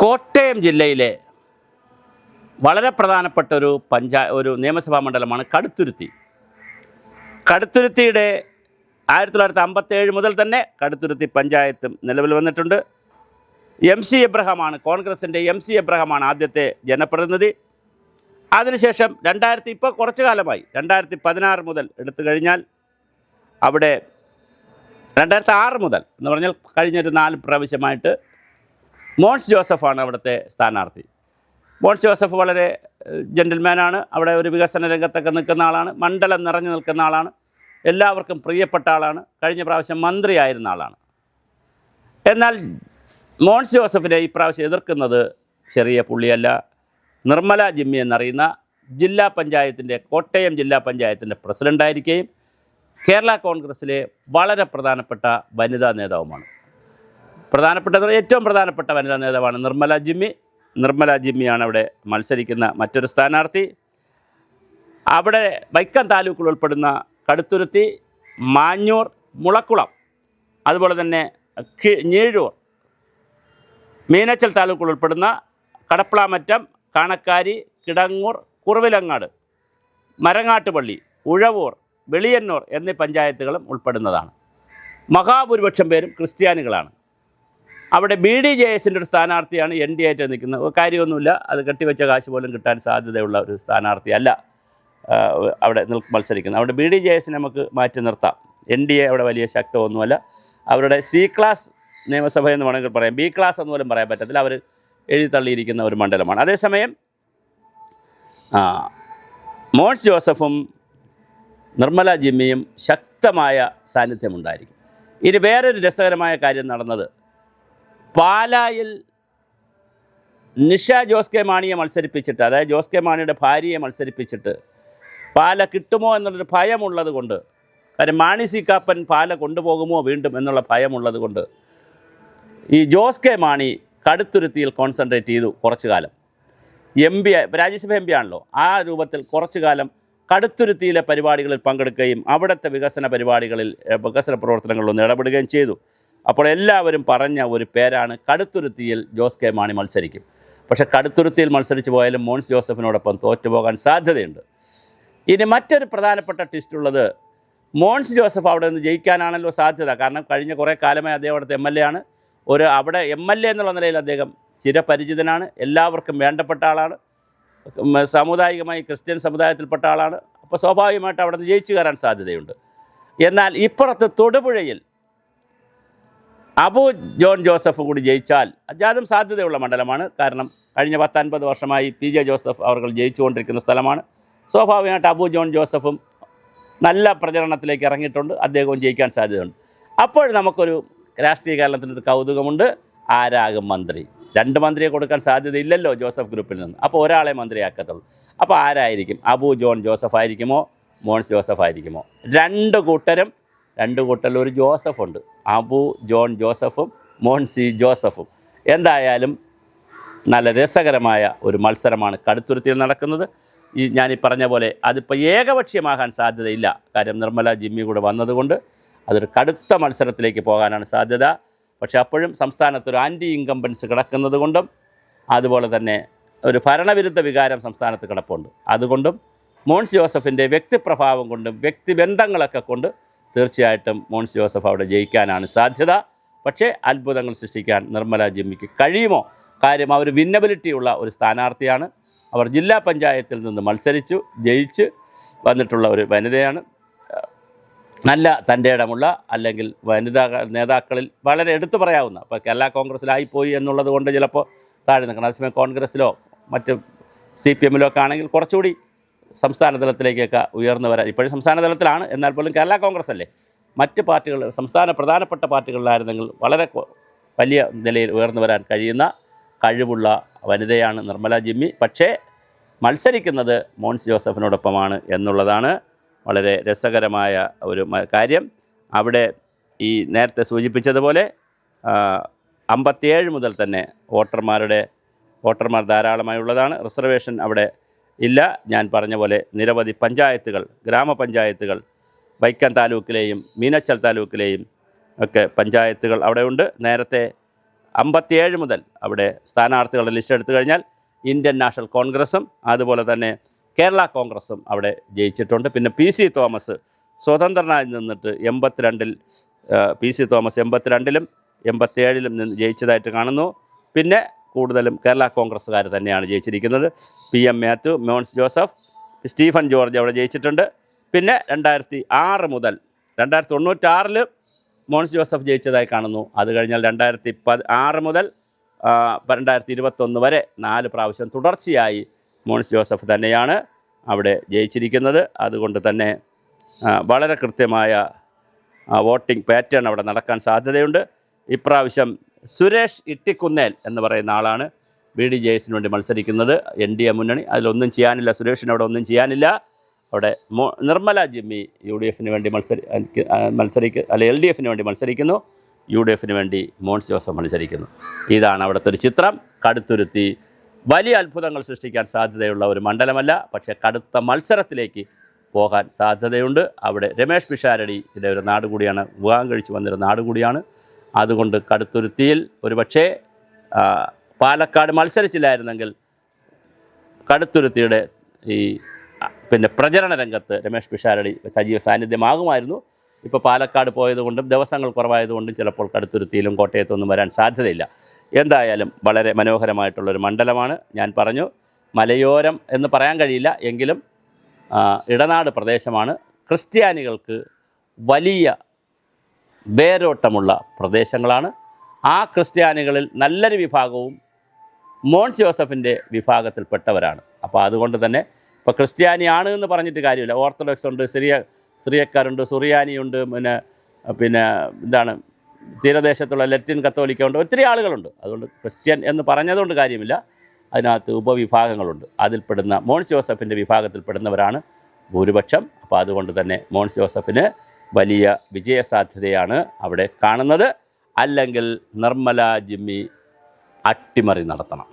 കോട്ടയം ജില്ലയിലെ വളരെ പ്രധാനപ്പെട്ട ഒരു നിയമസഭാ മണ്ഡലമാണ് കടുത്തുരുത്തി. കടുത്തുരുത്തിയുടെ 1957 മുതൽ തന്നെ കടുത്തുരുത്തി പഞ്ചായത്തും നിലവിൽ വന്നിട്ടുണ്ട്. MC എബ്രഹാമാണ്, കോൺഗ്രസിൻ്റെ MC എബ്രഹാമാണ് ആദ്യത്തെ ജനപ്രതിനിധി. അതിനുശേഷം ഇപ്പോൾ കുറച്ചു കാലമായി 2016 മുതൽ എടുത്തു കഴിഞ്ഞാൽ അവിടെ 2006 മുതൽ എന്ന് പറഞ്ഞാൽ കഴിഞ്ഞൊരു 4 പ്രാവശ്യമായിട്ട് മോൻസ് ജോസഫാണ് അവിടുത്തെ സ്ഥാനാർത്ഥി. മോൻസ് ജോസഫ് വളരെ ജെൻറ്റിൽമാനാണ്. അവിടെ ഒരു വികസന രംഗത്തൊക്കെ നിൽക്കുന്ന ആളാണ്. മണ്ഡലം നിറഞ്ഞു നിൽക്കുന്ന ആളാണ്. എല്ലാവർക്കും പ്രിയപ്പെട്ട ആളാണ്. കഴിഞ്ഞ പ്രാവശ്യം മന്ത്രിയായിരുന്ന ആളാണ്. എന്നാൽ മോൻസ് ജോസഫിനെ ഇപ്രാവശ്യം എതിർക്കുന്നത് ചെറിയ പുള്ളിയല്ല. നിർമ്മല ജിമ്മി എന്നറിയുന്ന ജില്ലാ പഞ്ചായത്തിൻ്റെ, കോട്ടയം ജില്ലാ പഞ്ചായത്തിൻ്റെ പ്രസിഡൻ്റായിരിക്കുകയും കേരള കോൺഗ്രസ്സിലെ വളരെ പ്രധാനപ്പെട്ട വനിതാ നേതാവുമാണ്. ഏറ്റവും പ്രധാനപ്പെട്ട വനിതാ നേതാവാണ് നിർമ്മല ജിമ്മി. നിർമ്മല ജിമ്മിയാണ് അവിടെ മത്സരിക്കുന്ന മറ്റൊരു സ്ഥാനാർത്ഥി. അവിടെ വൈക്കം താലൂക്കുകൾ ഉൾപ്പെടുന്ന കടുത്തുരുത്തി, മാഞ്ഞൂർ, മുളക്കുളം, അതുപോലെ തന്നെ ഞീഴൂർ, മീനച്ചൽ താലൂക്കുകൾ ഉൾപ്പെടുന്ന കടപ്ലാമറ്റം, കാണക്കാരി, കിടങ്ങൂർ, കുറവിലങ്ങാട്, മരങ്ങാട്ടുപള്ളി, ഉഴവൂർ, വെളിയന്നൂർ എന്നീ പഞ്ചായത്തുകളും ഉൾപ്പെടുന്നതാണ്. മഹാഭൂരിപക്ഷം പേരും ക്രിസ്ത്യാനികളാണ്. അവിടെ BDJSൻ്റെ ഒരു സ്ഥാനാർത്ഥിയാണ് NDA ആയിട്ട് നിൽക്കുന്നത്. കാര്യമൊന്നുമില്ല, അത് കെട്ടിവെച്ച കാശ് പോലും കിട്ടാൻ സാധ്യതയുള്ള ഒരു സ്ഥാനാർത്ഥിയല്ല അവിടെ മത്സരിക്കുന്നത്. അവിടെ BDJSനെ നമുക്ക് മാറ്റി നിർത്താം. NDA അവിടെ വലിയ ശക്തമൊന്നുമല്ല. അവരുടെ C ക്ലാസ് നിയമസഭ എന്ന് വേണമെങ്കിൽ പറയാം, B ക്ലാസ് എന്ന് പോലും പറയാൻ പറ്റത്തില്ല. അവർ എഴുതി തള്ളിയിരിക്കുന്ന ഒരു മണ്ഡലമാണ്. അതേസമയം മോൻസ് ജോസഫും നിർമ്മല ജിമ്മിയും ശക്തമായ സാന്നിധ്യമുണ്ടായിരിക്കും. ഇനി വേറൊരു രസകരമായ കാര്യം നടന്നത്, പാലായിൽ നിഷ ജോസ് കെ മാണിയെ മത്സരിപ്പിച്ചിട്ട്, അതായത് ജോസ് കെ മാണിയുടെ ഭാര്യയെ മത്സരിപ്പിച്ചിട്ട് പാല കിട്ടുമോ എന്നുള്ളൊരു ഭയമുള്ളത് കൊണ്ട്, കാര്യം മാണി സി കാപ്പൻ പാല കൊണ്ടുപോകുമോ വീണ്ടും എന്നുള്ള ഭയമുള്ളത് കൊണ്ട് ഈ ജോസ് കെ മാണി കടുത്തുരുത്തിയിൽ കോൺസെൻട്രേറ്റ് ചെയ്തു കുറച്ചു കാലം. രാജ്യസഭ MP ആണല്ലോ. ആ രൂപത്തിൽ കുറച്ചു കാലം കടുത്തുരുത്തിയിലെ പരിപാടികളിൽ പങ്കെടുക്കുകയും അവിടുത്തെ വികസന പ്രവർത്തനങ്ങളിലൊന്ന് ഇടപെടുകയും ചെയ്തു. അപ്പോൾ എല്ലാവരും പറഞ്ഞ ഒരു പേരാണ് കടുത്തുരുത്തിയിൽ ജോസ് കെ മാണി മത്സരിക്കും. പക്ഷേ കടുത്തുരുത്തിയിൽ മത്സരിച്ച് പോയാലും മോൻസ് ജോസഫിനോടൊപ്പം തോറ്റുപോകാൻ സാധ്യതയുണ്ട്. ഇനി മറ്റൊരു പ്രധാനപ്പെട്ട ട്വിസ്റ്റ് ഉള്ളത്, മോൻസ് ജോസഫ് അവിടെ നിന്ന് ജയിക്കാനാണല്ലോ സാധ്യത. കാരണം കഴിഞ്ഞ കുറേ കാലമായി അദ്ദേഹം അവിടുത്തെ MLA ആണ്. അവിടെ MLA എന്നുള്ള നിലയിൽ അദ്ദേഹം ചിരപരിചിതനാണ്. എല്ലാവർക്കും വേണ്ടപ്പെട്ട ആളാണ്. സാമുദായികമായി ക്രിസ്ത്യൻ സമുദായത്തിൽപ്പെട്ട ആളാണ്. അപ്പോൾ സ്വാഭാവികമായിട്ട് അവിടെ നിന്ന് ജയിച്ചു കയറാൻ സാധ്യതയുണ്ട്. എന്നാൽ ഇപ്പുറത്ത് തൊടുപുഴയിൽ അബു ജോൺ ജോസഫ് കൂടി ജയിച്ചാൽ അതും സാധ്യതയുള്ള മണ്ഡലമാണ്. കാരണം കഴിഞ്ഞ 10-50 വർഷമായി PJ ജോസഫ് അവർ ജയിച്ചുകൊണ്ടിരിക്കുന്ന സ്ഥലമാണ്. സ്വാഭാവികമായിട്ട് അബു ജോൺ ജോസഫും നല്ല പ്രചരണത്തിലേക്ക് ഇറങ്ങിയിട്ടുണ്ട്. അദ്ദേഹവും ജയിക്കാൻ സാധ്യതയുണ്ട്. അപ്പോൾ നമുക്കൊരു രാഷ്ട്രീയ കേരളത്തിനൊരു കൗതുകമുണ്ട്, ആരാകും മന്ത്രി? 2 മന്ത്രിയെ കൊടുക്കാൻ സാധ്യതയില്ലല്ലോ ജോസഫ് ഗ്രൂപ്പിൽ നിന്ന്. അപ്പോൾ ഒരാളെ മന്ത്രിയാക്കത്തുള്ളൂ. അപ്പോൾ ആരായിരിക്കും? അബു ജോൺ ജോസഫ് ആയിരിക്കുമോ, മോൻസ് ജോസഫ് ആയിരിക്കുമോ? രണ്ട് കൂട്ടരിൽ ഒരു ജോസഫുണ്ട്. അബു ജോൺ ജോസഫും മോൻസി ജോസഫും. എന്തായാലും നല്ല രസകരമായ ഒരു മത്സരമാണ് കടുത്തുരുത്തിയിൽ നടക്കുന്നത്. ഞാനീ പറഞ്ഞ പോലെ അതിപ്പോൾ ഏകപക്ഷീയമാകാൻ സാധ്യതയില്ല. കാര്യം നിർമ്മല ജിമ്മി കൂടെ വന്നതുകൊണ്ട് അതൊരു കടുത്ത മത്സരത്തിലേക്ക് പോകാനാണ് സാധ്യത. പക്ഷേ അപ്പോഴും സംസ്ഥാനത്തൊരു ആൻറ്റി ഇൻകംബൻസ് കിടക്കുന്നത് കൊണ്ടും അതുപോലെ തന്നെ ഒരു ഭരണവിരുദ്ധ വികാരം സംസ്ഥാനത്ത് കിടപ്പുണ്ട്. അതുകൊണ്ടും മോൻസ് ജോസഫിൻ്റെ വ്യക്തിപ്രഭാവം കൊണ്ടും വ്യക്തിബന്ധങ്ങളൊക്കെ കൊണ്ട് തീർച്ചയായിട്ടും മോൻസ് ജോസഫ് അവിടെ ജയിക്കാനാണ് സാധ്യത. പക്ഷേ അത്ഭുതങ്ങൾ സൃഷ്ടിക്കാൻ നിർമ്മല ജിമ്മിക്ക് കഴിയുമോ? കാര്യം അവർ വിന്നബിലിറ്റിയുള്ള ഒരു സ്ഥാനാർത്ഥിയാണ്. അവർ ജില്ലാ പഞ്ചായത്തിൽ നിന്ന് മത്സരിച്ചു ജയിച്ച് വന്നിട്ടുള്ള ഒരു വനിതയാണ്. നല്ല തൻ്റെ ഇടമുള്ള, അല്ലെങ്കിൽ വനിതാ നേതാക്കളിൽ വളരെ എടുത്തു പറയാവുന്ന, ഇപ്പോൾ കേരള കോൺഗ്രസ്സിലായിപ്പോയി എന്നുള്ളത് കൊണ്ട് ചിലപ്പോൾ താഴെ നിൽക്കണം. അതേസമയം കോൺഗ്രസ്സിലോ മറ്റ് CPMലോ ഒക്കെ ആണെങ്കിൽ കുറച്ചുകൂടി സംസ്ഥാന തലത്തിലേക്കൊക്കെ ഉയർന്നു വരാൻ, ഇപ്പോഴും സംസ്ഥാന തലത്തിലാണ്, എന്നാൽ പോലും കേരള കോൺഗ്രസ് അല്ലേ, മറ്റ് പാർട്ടികൾ, സംസ്ഥാന പ്രധാനപ്പെട്ട പാർട്ടികളിലായിരുന്നെങ്കിൽ വളരെ വലിയ നിലയിൽ ഉയർന്നു വരാൻ കഴിയുന്ന കഴിവുള്ള വനിതയാണ് നിർമ്മല ജിമ്മി. പക്ഷേ മത്സരിക്കുന്നത് മോൻസ് ജോസഫിനോടൊപ്പമാണ് എന്നുള്ളതാണ് വളരെ രസകരമായ ഒരു കാര്യം. അവിടെ ഈ നേരത്തെ സൂചിപ്പിച്ചതുപോലെ 57 മുതൽ തന്നെ വോട്ടർമാർ ധാരാളമായുള്ളതാണ്. റിസർവേഷൻ അവിടെ ഇല്ല. ഞാൻ പറഞ്ഞ പോലെ നിരവധി പഞ്ചായത്തുകൾ, ഗ്രാമപഞ്ചായത്തുകൾ, വൈക്കം താലൂക്കിലെയും മീനച്ചൽ താലൂക്കിലെയും ഒക്കെ പഞ്ചായത്തുകൾ അവിടെ ഉണ്ട്. നേരത്തെ 57 മുതൽ അവിടെ സ്ഥാനാർത്ഥികളുടെ ലിസ്റ്റ് എടുത്തു കഴിഞ്ഞാൽ ഇന്ത്യൻ നാഷണൽ കോൺഗ്രസും അതുപോലെ തന്നെ കേരള കോൺഗ്രസും അവിടെ ജയിച്ചിട്ടുണ്ട്. പിന്നെ PC തോമസ് സ്വതന്ത്രനായി നിന്നിട്ട് 82-ൽ PC തോമസ് 82-ലും 87-ലും നിന്ന് ജയിച്ചതായിട്ട് കാണുന്നു. പിന്നെ കൂടുതലും കേരള കോൺഗ്രസ്സുകാർ തന്നെയാണ് ജയിച്ചിരിക്കുന്നത്. PM Mathew, Mons Joseph, Stephen George അവിടെ ജയിച്ചിട്ടുണ്ട്. പിന്നെ 2006 മുതൽ 1996-ൽ മോൻസ് ജോസഫ് ജയിച്ചതായി കാണുന്നു. അത് കഴിഞ്ഞാൽ 2006 മുതൽ 2021 വരെ 4 പ്രാവശ്യം തുടർച്ചയായി മോൻസ് ജോസഫ് തന്നെയാണ് അവിടെ ജയിച്ചിരിക്കുന്നത്. അതുകൊണ്ട് തന്നെ വളരെ കൃത്യമായ വോട്ടിംഗ് പാറ്റേൺ അവിടെ നടക്കാൻ സാധ്യതയുണ്ട്. ഇപ്രാവശ്യം സുരേഷ് ഇട്ടിക്കുന്നേൽ എന്ന് പറയുന്ന ആളാണ് BDJSന് വേണ്ടി മത്സരിക്കുന്നത്. NDA മുന്നണി അതിലൊന്നും ചെയ്യാനില്ല, സുരേഷിന് അവിടെ ഒന്നും ചെയ്യാനില്ല. അവിടെ നിർമ്മല ജിമ്മി UDFന് വേണ്ടി LDFന് വേണ്ടി മത്സരിക്കുന്നു. UDFന് വേണ്ടി മോൻസ് ജോസഫ് മത്സരിക്കുന്നു. ഇതാണ് അവിടുത്തെ ഒരു ചിത്രം. കടുത്തുരുത്തി വലിയ അത്ഭുതങ്ങൾ സൃഷ്ടിക്കാൻ സാധ്യതയുള്ള ഒരു മണ്ഡലമല്ല, പക്ഷേ കടുത്ത മത്സരത്തിലേക്ക് പോകാൻ സാധ്യതയുണ്ട്. അവിടെ രമേഷ് പിഷാരടിയുടെ ഒരു നാട് കൂടിയാണ്, വിവാഹം കഴിച്ചു വന്നൊരു നാട് കൂടിയാണ്. അതുകൊണ്ട് കടുത്തുരുത്തിയിൽ ഒരുപക്ഷേ പാലക്കാട് മത്സരിച്ചില്ലായിരുന്നെങ്കിൽ കടുത്തുരുത്തിയുടെ ഈ പിന്നെ പ്രചരണ രംഗത്ത് രമേഷ് പിഷാരടി സജീവ സാന്നിധ്യമാകുമായിരുന്നു. ഇപ്പോൾ പാലക്കാട് പോയതുകൊണ്ടും ദിവസങ്ങൾ കുറവായതുകൊണ്ടും ചിലപ്പോൾ കടുത്തുരുത്തിയിലും കോട്ടയത്തൊന്നും വരാൻ സാധ്യതയില്ല. എന്തായാലും വളരെ മനോഹരമായിട്ടുള്ളൊരു മണ്ഡലമാണ്. ഞാൻ പറഞ്ഞു മലയോരം എന്ന് പറയാൻ കഴിയില്ല, എങ്കിലും ഇടനാട് പ്രദേശമാണ്. ക്രിസ്ത്യാനികൾക്ക് വലിയ വേരോട്ടമുള്ള പ്രദേശങ്ങളാണ്. ആ ക്രിസ്ത്യാനികളിൽ നല്ലൊരു വിഭാഗവും മോൻസ് ജോസഫിൻ്റെ വിഭാഗത്തിൽപ്പെട്ടവരാണ്. അപ്പോൾ അതുകൊണ്ട് തന്നെ ഇപ്പോൾ ക്രിസ്ത്യാനിയാണ് എന്ന് പറഞ്ഞിട്ട് കാര്യമില്ല. ഓർത്തഡോക്സ് ഉണ്ട്, സിറിയക്കാരുണ്ട്, സുറിയാനിയുണ്ട്, പിന്നെ എന്താണ് തീരദേശത്തുള്ള ലറ്റിൻ കത്തോലിക്ക ഉണ്ട്, ഒത്തിരി ആളുകളുണ്ട്. അതുകൊണ്ട് ക്രിസ്ത്യൻ എന്ന് പറഞ്ഞതുകൊണ്ട് കാര്യമില്ല. അതിനകത്ത് ഉപവിഭാഗങ്ങളുണ്ട്. അതിൽപ്പെടുന്ന മോൻസ് ജോസഫിൻ്റെ വിഭാഗത്തിൽപ്പെടുന്നവരാണ് ഭൂരിപക്ഷം. അപ്പോൾ അതുകൊണ്ട് തന്നെ മോൻസ് ജോസഫിന് വലിയ വിജയസാധ്യതയാണ് അവിടെ കാണുന്നത്. അല്ലെങ്കിൽ നിർമ്മല ജിമ്മി അട്ടിമറി നടത്തണം.